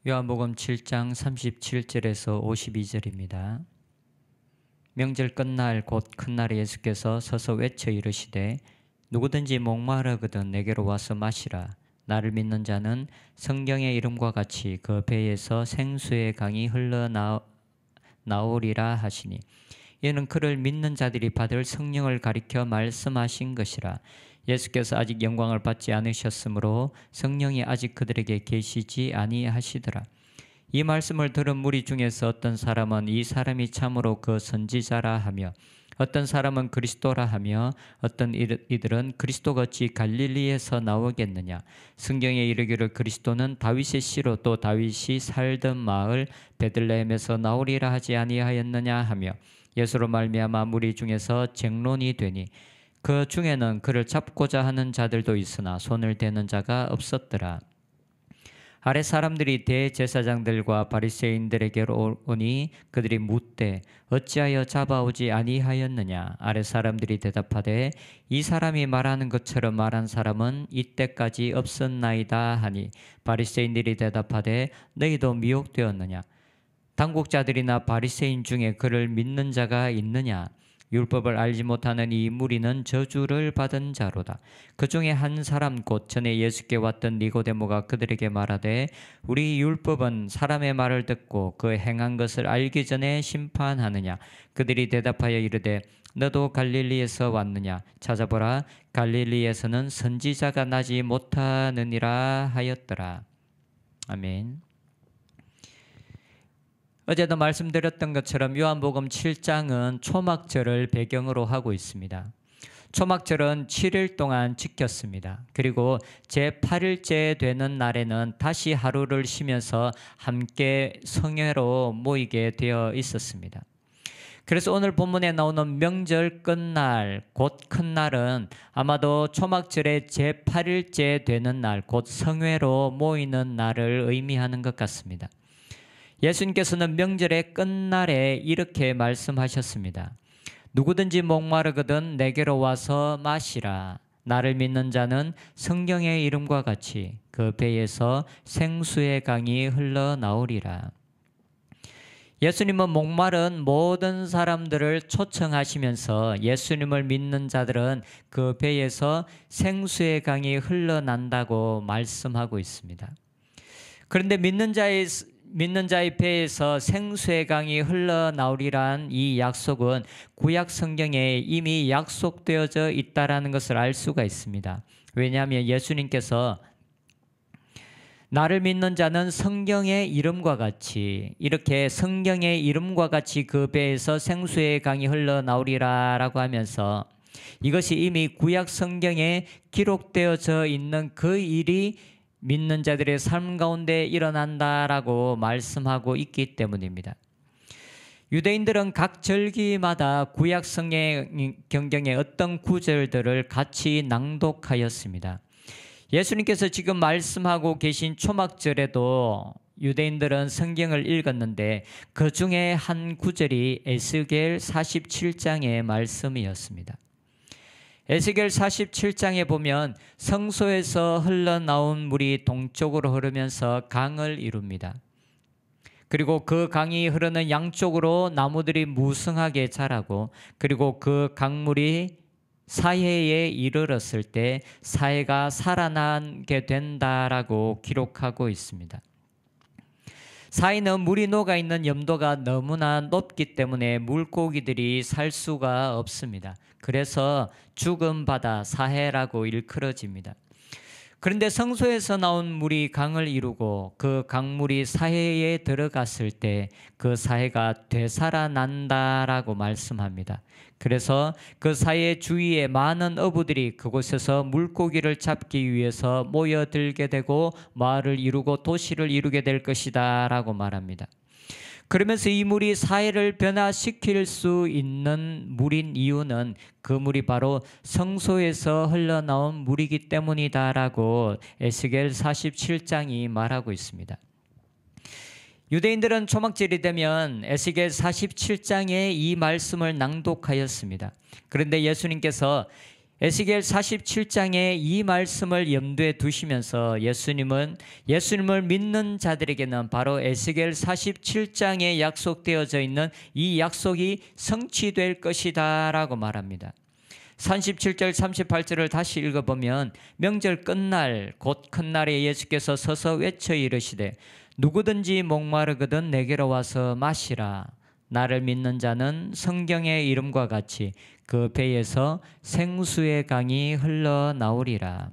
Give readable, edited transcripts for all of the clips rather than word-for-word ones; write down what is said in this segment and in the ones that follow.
요한복음 7장 37절에서 52절입니다. 명절 끝날 곧 큰 날에 예수께서 서서 외쳐 이르시되 누구든지 목마르거든 내게로 와서 마시라. 나를 믿는 자는 성경의 이름과 같이 그 배에서 생수의 강이 흘러나오리라 하시니, 이는 그를 믿는 자들이 받을 성령을 가리켜 말씀하신 것이라. 예수께서 아직 영광을 받지 않으셨으므로 성령이 아직 그들에게 계시지 아니하시더라. 이 말씀을 들은 무리 중에서 어떤 사람은 이 사람이 참으로 그 선지자라 하며, 어떤 사람은 그리스도라 하며, 어떤 이들은 그리스도가 어찌 갈릴리에서 나오겠느냐. 성경에 이르기를 그리스도는 다윗의 씨로 또 다윗이 살던 마을 베들레헴에서 나오리라 하지 아니하였느냐 하며, 예수로 말미암아 무리 중에서 쟁론이 되니 그 중에는 그를 잡고자 하는 자들도 있으나 손을 대는 자가 없었더라. 아래 사람들이 대제사장들과 바리새인들에게로 오니 그들이 묻되 어찌하여 잡아오지 아니하였느냐. 아래 사람들이 대답하되 이 사람이 말하는 것처럼 말한 사람은 이때까지 없었나이다 하니, 바리새인들이 대답하되 너희도 미혹되었느냐. 당국자들이나 바리새인 중에 그를 믿는 자가 있느냐. 율법을 알지 못하는 이 무리는 저주를 받은 자로다. 그 중에 한 사람 곧 전에 예수께 왔던 니고데모가 그들에게 말하되 우리 율법은 사람의 말을 듣고 그 행한 것을 알기 전에 심판하느냐. 그들이 대답하여 이르되 너도 갈릴리에서 왔느냐. 찾아보라, 갈릴리에서는 선지자가 나지 못하느니라 하였더라. 아멘. 어제도 말씀드렸던 것처럼 요한복음 7장은 초막절을 배경으로 하고 있습니다. 초막절은 7일 동안 지켰습니다. 그리고 제8일째 되는 날에는 다시 하루를 쉬면서 함께 성회로 모이게 되어 있었습니다. 그래서 오늘 본문에 나오는 명절 끝날, 곧 큰 날은 아마도 초막절의 제8일째 되는 날, 곧 성회로 모이는 날을 의미하는 것 같습니다. 예수님께서는 명절의 끝날에 이렇게 말씀하셨습니다. 누구든지 목마르거든 내게로 와서 마시라. 나를 믿는 자는 성경의 이름과 같이 그 배에서 생수의 강이 흘러나오리라. 예수님은 목마른 모든 사람들을 초청하시면서 예수님을 믿는 자들은 그 배에서 생수의 강이 흘러난다고 말씀하고 있습니다. 그런데 믿는 자의 배에서 생수의 강이 흘러나오리란 이 약속은 구약 성경에 이미 약속되어져 있다라는 것을 알 수가 있습니다. 왜냐하면 예수님께서 나를 믿는 자는 성경의 이름과 같이, 이렇게 성경의 이름과 같이 그 배에서 생수의 강이 흘러나오리라라고 하면서 이것이 이미 구약 성경에 기록되어져 있는 그 일이 믿는 자들의 삶 가운데 일어난다라고 말씀하고 있기 때문입니다. 유대인들은 각 절기마다 구약 성경의 어떤 구절들을 같이 낭독하였습니다. 예수님께서 지금 말씀하고 계신 초막절에도 유대인들은 성경을 읽었는데 그 중에 한 구절이 에스겔 47장의 말씀이었습니다. 에스겔 47장에 보면 성소에서 흘러나온 물이 동쪽으로 흐르면서 강을 이룹니다. 그리고 그 강이 흐르는 양쪽으로 나무들이 무성하게 자라고, 그리고 그 강물이 사해에 이르렀을 때 사해가 살아나게 된다라고 기록하고 있습니다. 사해는 물이 녹아있는 염도가 너무나 높기 때문에 물고기들이 살 수가 없습니다. 그래서 죽은 바다 사해라고 일컬어집니다. 그런데 성소에서 나온 물이 강을 이루고 그 강물이 사해에 들어갔을 때 그 사해가 되살아난다라고 말씀합니다. 그래서 그 사해 주위에 많은 어부들이 그곳에서 물고기를 잡기 위해서 모여들게 되고 마을을 이루고 도시를 이루게 될 것이다 라고 말합니다. 그러면서 이 물이 사해를 변화시킬 수 있는 물인 이유는 그 물이 바로 성소에서 흘러나온 물이기 때문이다라고 에스겔 47장이 말하고 있습니다. 유대인들은 초막절이 되면 에스겔 47장에 이 말씀을 낭독하였습니다. 그런데 예수님께서 에스겔 47장의 이 말씀을 염두에 두시면서 예수님을 믿는 자들에게는 바로 에스겔 47장에 약속되어져 있는 이 약속이 성취될 것이다 라고 말합니다. 37절 38절을 다시 읽어보면 명절 끝날 곧 큰 날에 예수께서 서서 외쳐 이르시되 누구든지 목마르거든 내게로 와서 마시라. 나를 믿는 자는 성경의 이름과 같이 그 배에서 생수의 강이 흘러나오리라.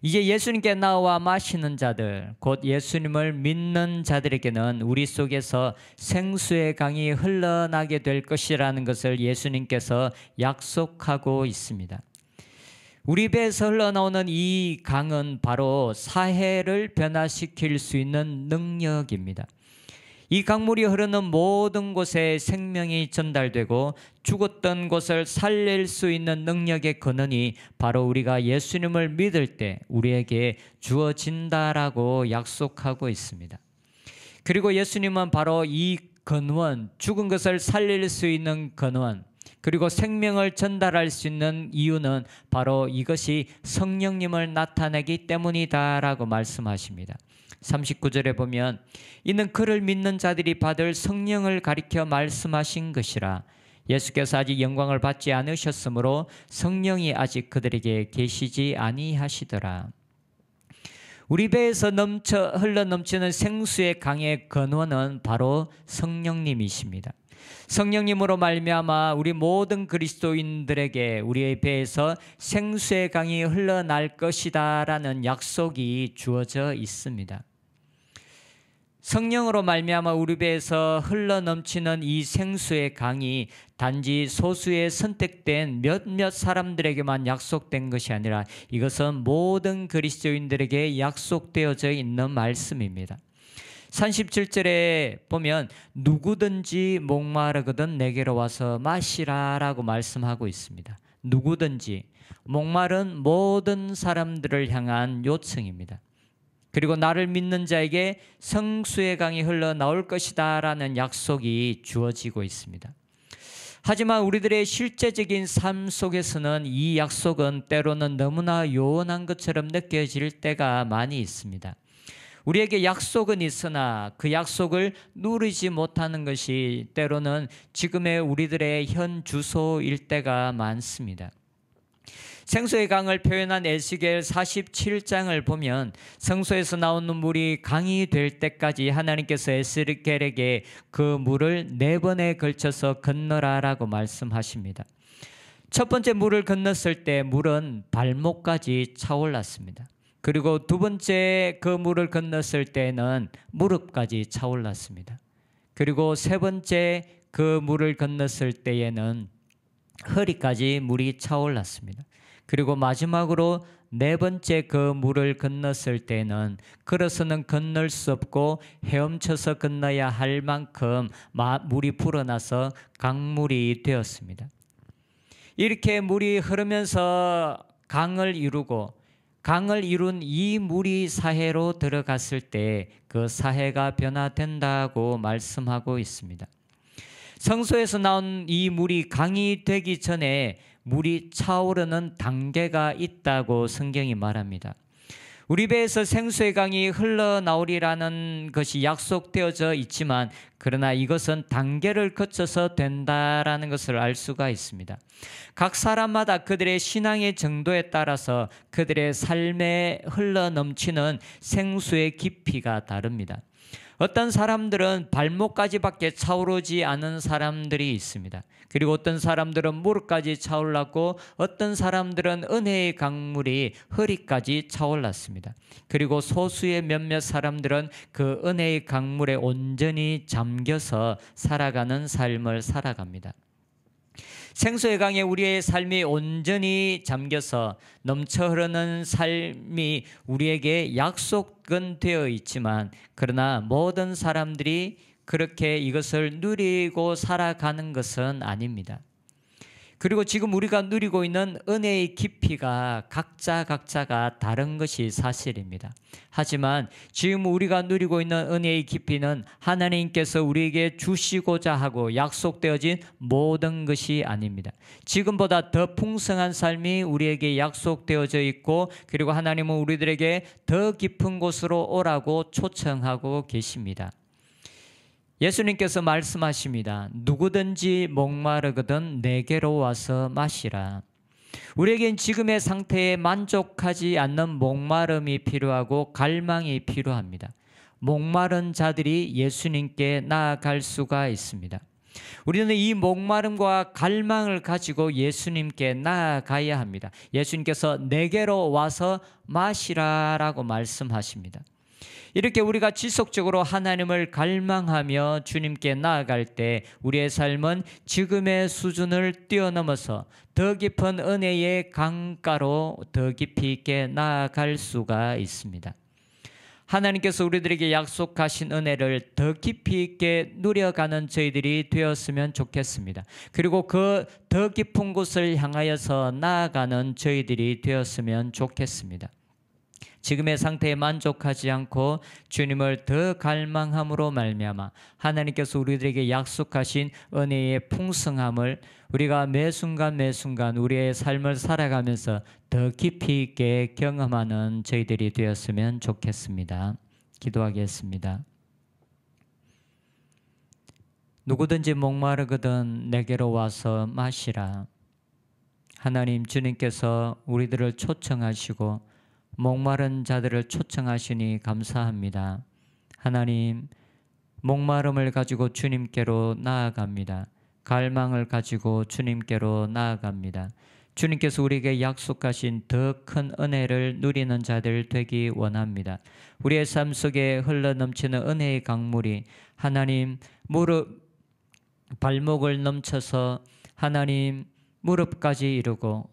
이제 예수님께 나와 마시는 자들, 곧 예수님을 믿는 자들에게는 우리 속에서 생수의 강이 흘러나게 될 것이라는 것을 예수님께서 약속하고 있습니다. 우리 배에서 흘러나오는 이 강은 바로 사해를 변화시킬 수 있는 능력입니다. 이 강물이 흐르는 모든 곳에 생명이 전달되고 죽었던 곳을 살릴 수 있는 능력의 근원이 바로 우리가 예수님을 믿을 때 우리에게 주어진다라고 약속하고 있습니다. 그리고 예수님은 바로 이 근원, 죽은 것을 살릴 수 있는 근원, 그리고 생명을 전달할 수 있는 이유는 바로 이것이 성령님을 나타내기 때문이다라고 말씀하십니다. 39절에 보면 이는 그를 믿는 자들이 받을 성령을 가리켜 말씀하신 것이라. 예수께서 아직 영광을 받지 않으셨으므로 성령이 아직 그들에게 계시지 아니하시더라. 우리 배에서 흘러넘치는 생수의 강의 근원은 바로 성령님이십니다. 성령님으로 말미암아 우리 모든 그리스도인들에게 우리의 배에서 생수의 강이 흘러날 것이다 라는 약속이 주어져 있습니다. 성령으로 말미암아 우리 배에서 흘러넘치는 이 생수의 강이 단지 소수의 선택된 몇몇 사람들에게만 약속된 것이 아니라 이것은 모든 그리스도인들에게 약속되어져 있는 말씀입니다. 37절에 보면 누구든지 목마르거든 내게로 와서 마시라 라고 말씀하고 있습니다. 누구든지, 목마른 모든 사람들을 향한 요청입니다. 그리고 나를 믿는 자에게 성수의 강이 흘러나올 것이다 라는 약속이 주어지고 있습니다. 하지만 우리들의 실제적인 삶 속에서는 이 약속은 때로는 너무나 요원한 것처럼 느껴질 때가 많이 있습니다. 우리에게 약속은 있으나 그 약속을 누리지 못하는 것이 때로는 지금의 우리들의 현 주소일 때가 많습니다. 생수의 강을 표현한 에스겔 47장을 보면 성소에서 나오는 물이 강이 될 때까지 하나님께서 에스겔에게 그 물을 4번에 걸쳐서 건너라라고 말씀하십니다. 첫 번째 물을 건넜을 때 물은 발목까지 차올랐습니다. 그리고 두 번째 그 물을 건넜을 때는 무릎까지 차올랐습니다. 그리고 세 번째 그 물을 건넜을 때에는 허리까지 물이 차올랐습니다. 그리고 마지막으로 4번째 그 물을 건넜을 때는 걸어서는 건널 수 없고 헤엄쳐서 건너야 할 만큼 물이 불어나서 강물이 되었습니다. 이렇게 물이 흐르면서 강을 이룬 이 물이 사해로 들어갔을 때 그 사해가 변화된다고 말씀하고 있습니다. 성소에서 나온 이 물이 강이 되기 전에 물이 차오르는 단계가 있다고 성경이 말합니다. 우리 배에서 생수의 강이 흘러나오리라는 것이 약속되어져 있지만 그러나 이것은 단계를 거쳐서 된다라는 것을 알 수가 있습니다. 각 사람마다 그들의 신앙의 정도에 따라서 그들의 삶에 흘러넘치는 생수의 깊이가 다릅니다. 어떤 사람들은 발목까지밖에 차오르지 않은 사람들이 있습니다. 그리고 어떤 사람들은 무릎까지 차올랐고 어떤 사람들은 은혜의 강물이 허리까지 차올랐습니다. 그리고 소수의 몇몇 사람들은 그 은혜의 강물에 온전히 잠겨서 살아가는 삶을 살아갑니다. 생수의 강에 우리의 삶이 온전히 잠겨서 넘쳐 흐르는 삶이 우리에게 약속은 되어 있지만 그러나 모든 사람들이 그렇게 이것을 누리고 살아가는 것은 아닙니다. 그리고 지금 우리가 누리고 있는 은혜의 깊이가 각자가 다른 것이 사실입니다. 하지만 지금 우리가 누리고 있는 은혜의 깊이는 하나님께서 우리에게 주시고자 하고 약속되어진 모든 것이 아닙니다. 지금보다 더 풍성한 삶이 우리에게 약속되어져 있고, 그리고 하나님은 우리들에게 더 깊은 곳으로 오라고 초청하고 계십니다. 예수님께서 말씀하십니다. 누구든지 목마르거든 내게로 와서 마시라. 우리에겐 지금의 상태에 만족하지 않는 목마름이 필요하고 갈망이 필요합니다. 목마른 자들이 예수님께 나아갈 수가 있습니다. 우리는 이 목마름과 갈망을 가지고 예수님께 나아가야 합니다. 예수님께서 내게로 와서 마시라라고 말씀하십니다. 이렇게 우리가 지속적으로 하나님을 갈망하며 주님께 나아갈 때 우리의 삶은 지금의 수준을 뛰어넘어서 더 깊은 은혜의 강가로 더 깊이 있게 나아갈 수가 있습니다. 하나님께서 우리들에게 약속하신 은혜를 더 깊이 있게 누려가는 저희들이 되었으면 좋겠습니다. 그리고 그 더 깊은 곳을 향하여서 나아가는 저희들이 되었으면 좋겠습니다. 지금의 상태에 만족하지 않고 주님을 더 갈망함으로 말미암아 하나님께서 우리들에게 약속하신 은혜의 풍성함을 우리가 매 순간 우리의 삶을 살아가면서 더 깊이 있게 경험하는 저희들이 되었으면 좋겠습니다. 기도하겠습니다. 누구든지 목마르거든 내게로 와서 마시라. 하나님, 주님께서 우리들을 초청하시고 목마른 자들을 초청하시니 감사합니다. 하나님, 목마름을 가지고 주님께로 나아갑니다. 갈망을 가지고 주님께로 나아갑니다. 주님께서 우리에게 약속하신 더 큰 은혜를 누리는 자들 되기 원합니다. 우리의 삶 속에 흘러넘치는 은혜의 강물이 하나님 발목을 넘쳐서 하나님 무릎까지 이루고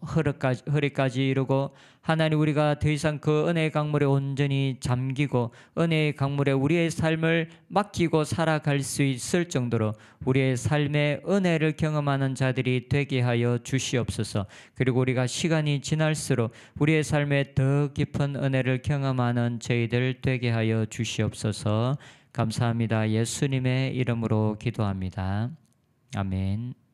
허리까지 이루고, 하나님 우리가 더 이상 그 은혜의 강물에 온전히 잠기고 은혜의 강물에 우리의 삶을 맡기고 살아갈 수 있을 정도로 우리의 삶의 은혜를 경험하는 자들이 되게 하여 주시옵소서. 그리고 우리가 시간이 지날수록 우리의 삶에 더 깊은 은혜를 경험하는 저희들 되게 하여 주시옵소서. 감사합니다. 예수님의 이름으로 기도합니다. 아멘.